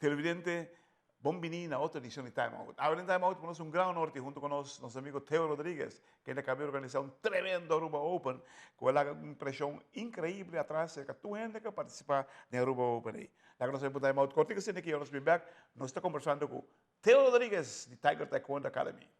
televidente, bienvenido a otra edición de Time Out. Ahora en Time Out tenemos un gran norte junto con nuestro amigo Teo Rodríguez, que acaba de organizar un tremendo Aruba Open, con una presión increíble atrás de toda gente que participa en Aruba Open. Ahí. La que nos vemos en Time Out, cortico sin que yo nos back, nos está conversando con Teo Rodríguez de Tiger Taekwondo Academy.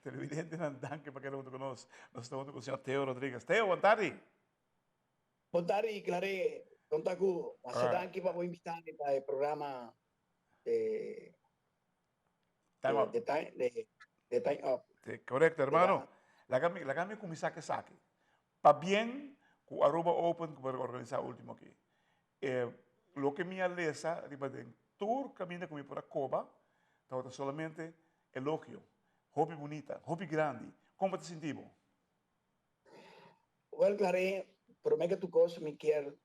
Televidente Nandan, que para que lo junto con nosotros, nos estamos con el señor Teo Rodríguez. Teo, buenas tardes. Contari, Clare, Contacu, Masadanki para invitarme para el programa de, Time Out. de Time Up. Sí, correcto, hermano. La cambio con mi saque. Para bien, con Aruba Open, que voy a organizar último aquí. Lo que me alesa, en tour camina conmigo por la Coba, estaba solamente elogio, hobby bonita, hobby grande. ¿Cómo te sentimos? Well, Clare, por mí que tu cosa me quiero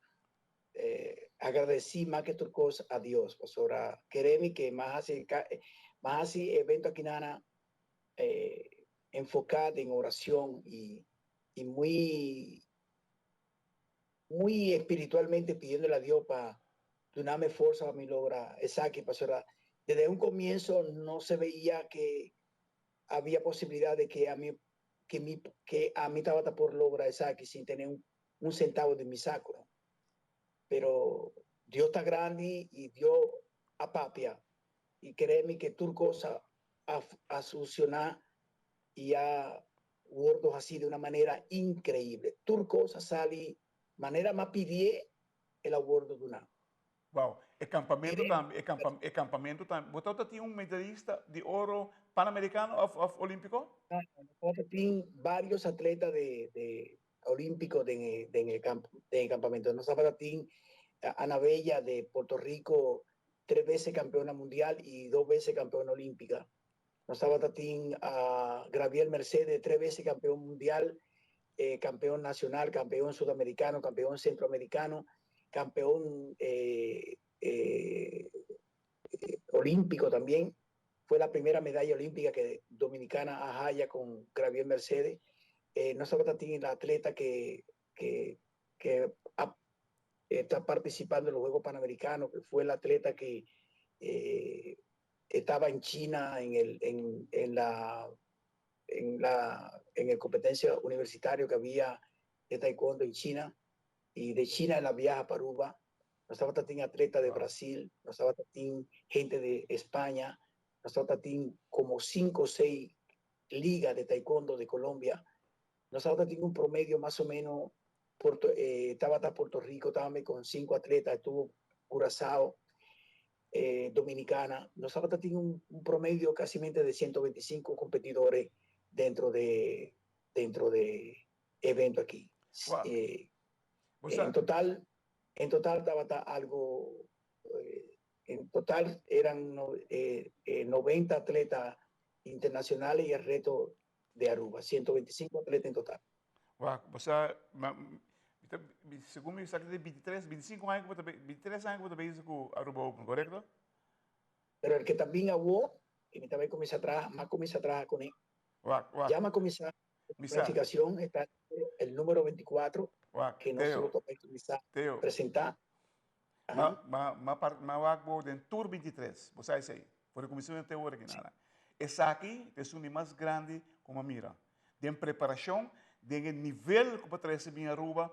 agradecer más que tu cosa a Dios. Pues ahora, queremos que más así evento aquí nada enfocado en oración y muy espiritualmente pidiéndole a Dios para darme fuerza para mi logra esa que pasó. Desde un comienzo no se veía que había posibilidad de que que a mí estaba por lograr esa que sin tener un centavo de mi saco, ¿no? Pero Dios está grande y Dios apapia y créeme que tu cosa a solucionar y a gordos así de una manera increíble. Tu cosa sale manera más pidie el abordo de una. Wow, el campamento también, el campamento también. ¿Vosotros tiene un medallista de oro panamericano olímpico? Tiene varios atletas de olímpicos de campamento. No sabe tiene Ana Bella de Puerto Rico, 3 veces campeona mundial y 2 veces campeona olímpica. Nos sabe tiene a Graviel Mercedes, 3 veces campeón mundial, campeón nacional, campeón sudamericano, campeón centroamericano, campeón olímpico también. Fue la primera medalla olímpica que dominicana ajaya con Gravier Mercedes. No solo tiene la atleta que está participando en los Juegos Panamericanos, que fue la atleta que estaba en China en el competencia universitario que había de taekwondo en China, y de China en la viaja para Aruba. Nos estaba tiene atleta de Brasil, nos estaba tiene gente de España, nos estaba tiene como 5 o 6 ligas de taekwondo de Colombia. Nos estaba tiene un promedio más o menos, estaba hasta Puerto Rico, estaba con 5 atletas, estuvo Curazao, Dominicana. Nos estaba tiene un promedio casi de 125 competidores dentro de evento aquí. Wow. En total, En total estaba algo, en total eran 90 atletas internacionales y el reto de Aruba, 125 atletas en total. Você, segundo me sabe, 23, 25 anos, 23 anos que você fez com a Aruba Open, correto? Pero el que también aguó, y me también comienza a trabajar, más comienza a trabajar con él, ya más comienza la Misa, planificación, está el número 24, que nosotros Teo, comenzamos a Teo, presentar. Ajá. Mawagbo den Tour 23, você é aí, por a comissão de teoria aqui nada. Essa aqui é o mais grande como a mira. De preparação, de nível que para trazer bem a Aruba,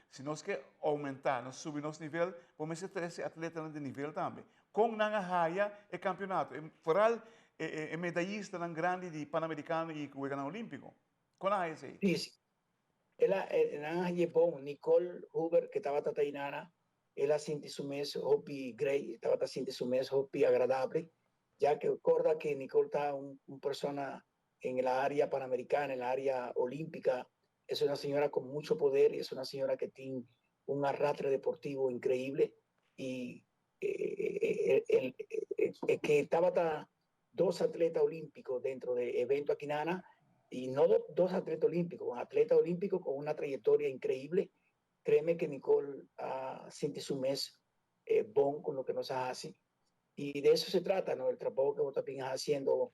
se nós quer aumentar, nós subir nosso nível, vamos ter esse atleta de nível também. Com na raia é campeonato, foral é medalhista tão grande de Pan-Americano e Guiana Olímpico. Com a raia aí. Sí, sí. Ela llevó Nicole Huber, que estaba tatainana, ela sinti su mes hopi Gray, estaba sinti su mes hopi agradable, ya que recuerda que Nicole está una persona en la área panamericana, en la área olímpica, es una señora con mucho poder y es una señora que tiene un arrastre deportivo increíble y que estaba dos atletas olímpicos dentro del evento Aquinana y no dos atletas olímpicos, un atleta olímpico con una trayectoria increíble. Créeme que Nicole siente su mes bon con lo que nos hace. Y de eso se trata, ¿no? El trabajo que vos también estás haciendo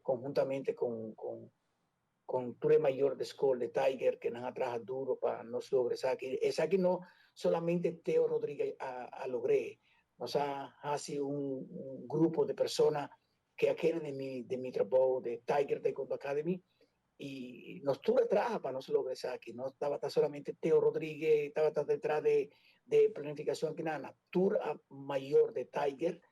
conjuntamente con Ture Mayor de School de Tiger, que nos ha trabajado duro para nos lograr esa que no solamente Teo Rodríguez logré, nos ha sido un grupo de personas que quieren de mi trabajo de Tiger Taekwondo Academy y nos tuve trabaja para nos lograr aquí, no estaba solamente Teo Rodríguez, estaba detrás de planificación que nada, Tour Mayor de Tiger,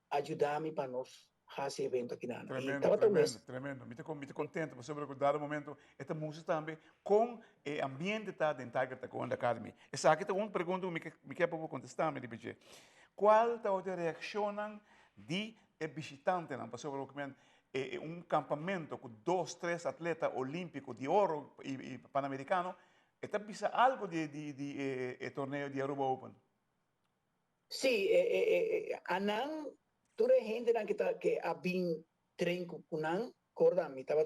ayudame para nos hacer evento aqui na Tremendo, e estava tremendo, tremendo. Me estou contente, você sobre dado momento, esta música também, com o ambiente tá dentro da Taekwondo Academy. Essa aqui é uma pergunta que me quer para contestar, me dizer. Qual está a reação de visitante, não? Sobre um campamento com 2, 3 atletas olímpicos de ouro e pan-americano, está pensando algo de torneio de Aruba Open? Sí, Anán, tú eres gente que ha been train con Anán, corda, mi estaba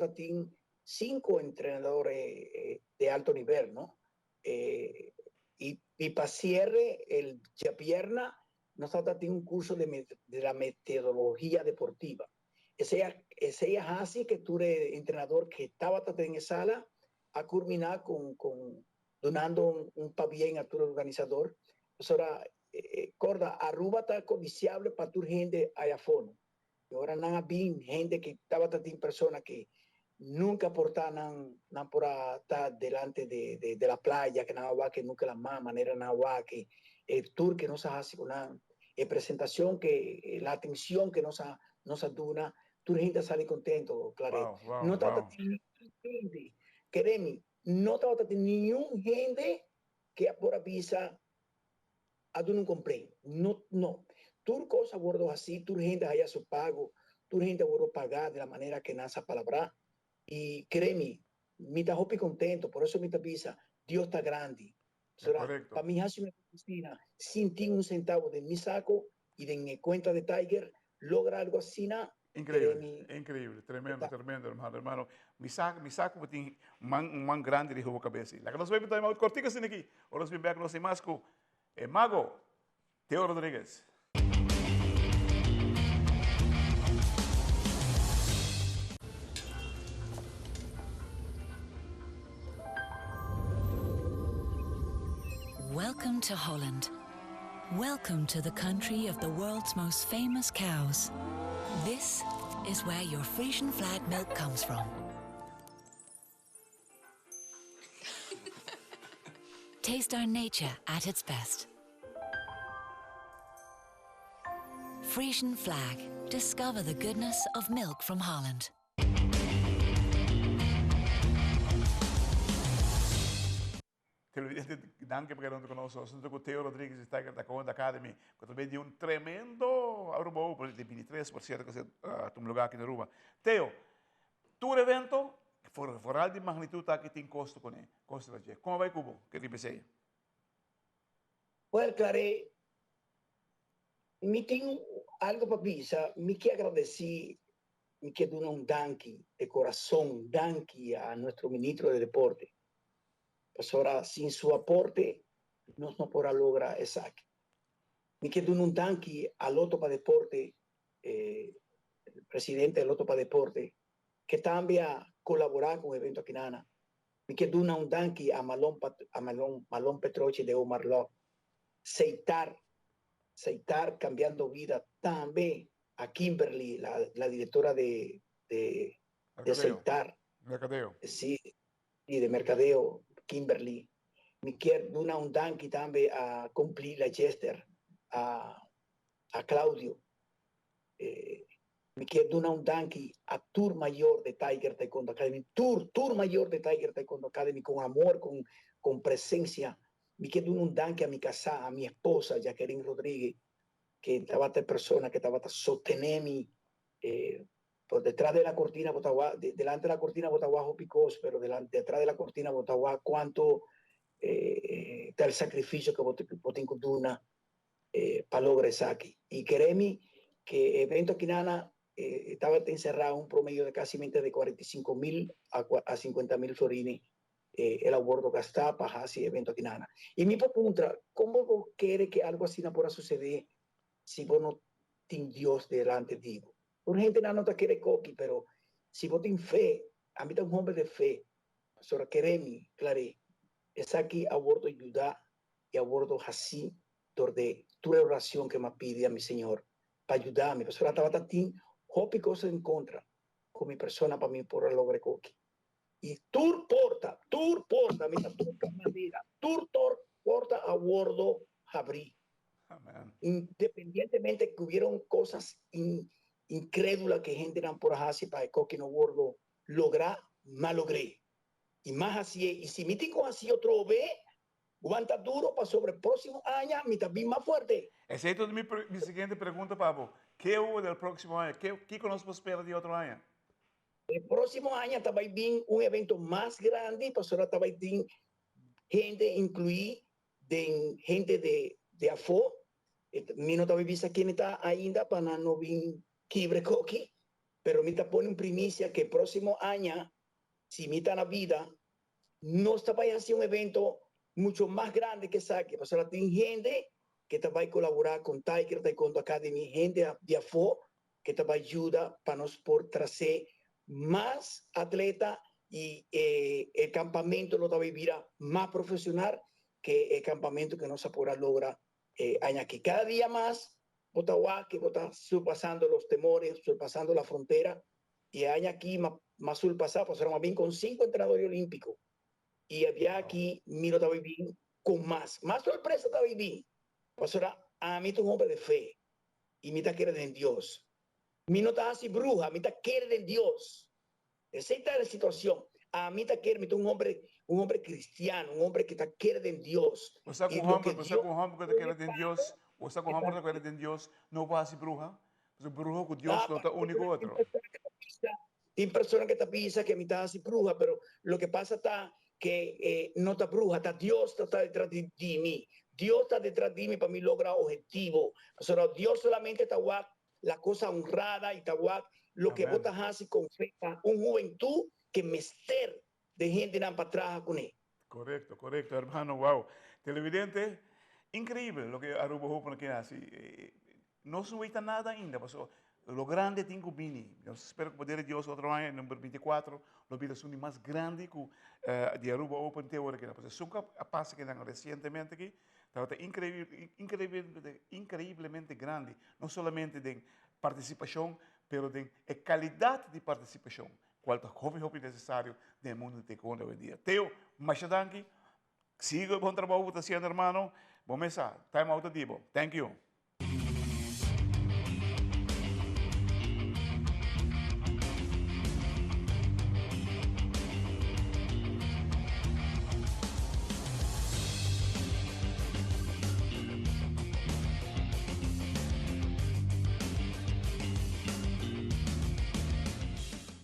5 entrenadores de alto nivel, ¿no? Y para cierre, el pierna, nosotros tenemos un curso de la metodología deportiva. Ese es así que tú eres entrenador que estaba en esa sala a culminar donando un pabellón a tu organizador. Ahora, corda, Aruba está codiciable para tu gente allá afuera. Y ahora no hay gente que estaba en personas que nunca portaban por estar delante de la playa, que nada que nunca la más manera nada que el tour que nos hace con la presentación, que la atención que nos dura, tu gente sale contento, Claret. Wow, No trata de gente, créeme, no trata de ningún gente que por avisa a tu no comprei. No, no. Tu cosa gordo así, tu gente haya su pago, tu gente gordo pagar de la manera que nace palabra. Y créeme, me está hopi contento, por eso me está visa, Dios está grande. Para mí, hace una Cristina, sin ti un centavo de mi saco y de mi cuenta de Tiger, logra algo así, increíble, increíble, tremendo, tremendo, hermano. Mi saco tem man grande de a cabeça. La que nós vemos também cortica assim aqui. Ou nós vemos nós mais com Mago Teo Rodríguez. Welcome to Holland. Welcome to the country of the world's most famous cows. This is where your Frisian flag milk comes from. Taste our nature at its best. Frisian flag. Discover the goodness of milk from Holland. Televidente, danke por quedando conosco. Assunto com Teo Rodríguez está da Taekwondo Academy, que também deu tremendo Aruba Open de 23, por cierto, que você tem lugar aqui na Aruba. Teo, tu evento, fora de magnitude que tem custo com ele, custo de como vai Cubo, que te pensei? Well, Clare, me tengo algo para avisar. Me quiero agradecer, me quiero dar un danqui de corazón, danqui a nuestro ministro de Deporte. Pues ahora, sin su aporte, no podrá lograr exacto. Me quiero dar un danqui al Loto para Deporte, el presidente del Loto para Deporte, que también a colaborar con el evento aquí nana. Me quiero dar un danqui a Malón Petroche de Omar Love. Seitar cambiando vida también a Kimberly, la directora de Seitar, Mercadeo. sí, y de mercadeo, Kimberly. Me quiero dar un danqui también a cumplir la Chester, a Claudio. Me quiero dar un danqui a Tour Mayor de Tiger Taekwondo Academy, Tour Mayor de Tiger Taekwondo Academy, con amor, con presencia. Me quiero dar un danqui a mi casa, a mi esposa, Jacqueline Rodríguez, que estaba esta persona que estaba sostenendo por detrás de la cortina, delante de la cortina, Botaguajo Picos, pero detrás de la cortina, Botaguajo, cuánto está el sacrificio que Botinco Duna para lograr eso aquí. Y créeme que evento Quinana estaba encerrado un promedio de casi de 45,000 a 50,000 florines el abordo gastar para hacer evento Quinana. Y mi pregunta, ¿cómo vos querés que algo así no pueda suceder si vos no tienes Dios delante de ti? Una gente no te quiere coqui, pero si vos tienes fe, a mí te un hombre de fe, solo queremos, claro, es aquí abordo ayudar y abordo así, donde tu oración que me pide a mi Señor, para ayudarme, pero ahora estaba tin hopi cosas en contra con mi persona para mí por lograr coqui. Y tur porta, mira, tur porta abordo abrí. Amén. Independientemente que hubieron cosas incrédulas que gente eran por así para que no gordo lograr, más logré. Y más así, y si mi tico así otro ve, aguanta duro para sobre el próximo año, mi también más fuerte. Esa es mi siguiente pregunta, Pablo. ¿Qué hubo del próximo año? ¿Qué conocemos espera de otro año? El próximo año estaba bien un evento más grande, pues ahora estaba bien gente incluir de gente de AFO. Mi no estaba vista quién está ainda para no bien quibre coqui, pero me está poniendo en primicia que el próximo año, si me está la vida, no está para hacer un evento mucho más grande que saque. Pues ahora tiene gente que te va a colaborar con Tiger Taekwondo Academy, gente de AFO que te va a ayudar para nos por traer más atletas y el campamento lo va a vivir más profesional que el campamento que no se podrá lograr aquí. Cada día más, Botaguá, que está surpasando los temores, surpasando la frontera, y año aquí más surpasado, pues ahora más bien con 5 entrenadores olímpicos. Y había aquí, miro estaba bien con más sorpresa estaba bien. Pues ahora, a mí es un hombre de fe, y mi ta quiere de Dios. Mi no está así bruja, mi ta quiere de Dios. Esa es la situación. A mí te quiere, un hombre cristiano, un hombre que te quiere de Dios. O sea, Y con lo hombre, que o sea, Dios con hombre que te quiere de Dios, o sea, con hombre que te quiere de Dios, no va a ser bruja. Pues brujo con Dios no está único otro. Hay personas que te piensan que a mí está así bruja, pero lo que pasa está que no está bruja, está Dios está detrás de mí. Dios está detrás de mí para mí lograr objetivo. O sea, Dios solamente está guap la cosa honrada y está guap lo que Amén. vos así con fe, un juventud que mester de gente para atrás con él. Correcto, correcto, hermano, wow. Televidente, increíble lo que Aruba Open aquí hace. No subiste nada ainda, pasó. Lo grande tengo vini. Eu espero que poder Dios otro año, número 24, lo vi el más grande que de Aruba Open Tour aqui. Pues nunca pasa que recientemente aquí, estaba increíblemente grande, no solamente de participación, pero de calidad de participación. Quanto jovem necessário do mundo de taekwondo hoje em dia. Teo, Machadanki, siga o bom trabalho que está fazendo, hermano. Vamos começar. Time out, Dibo. Thank you.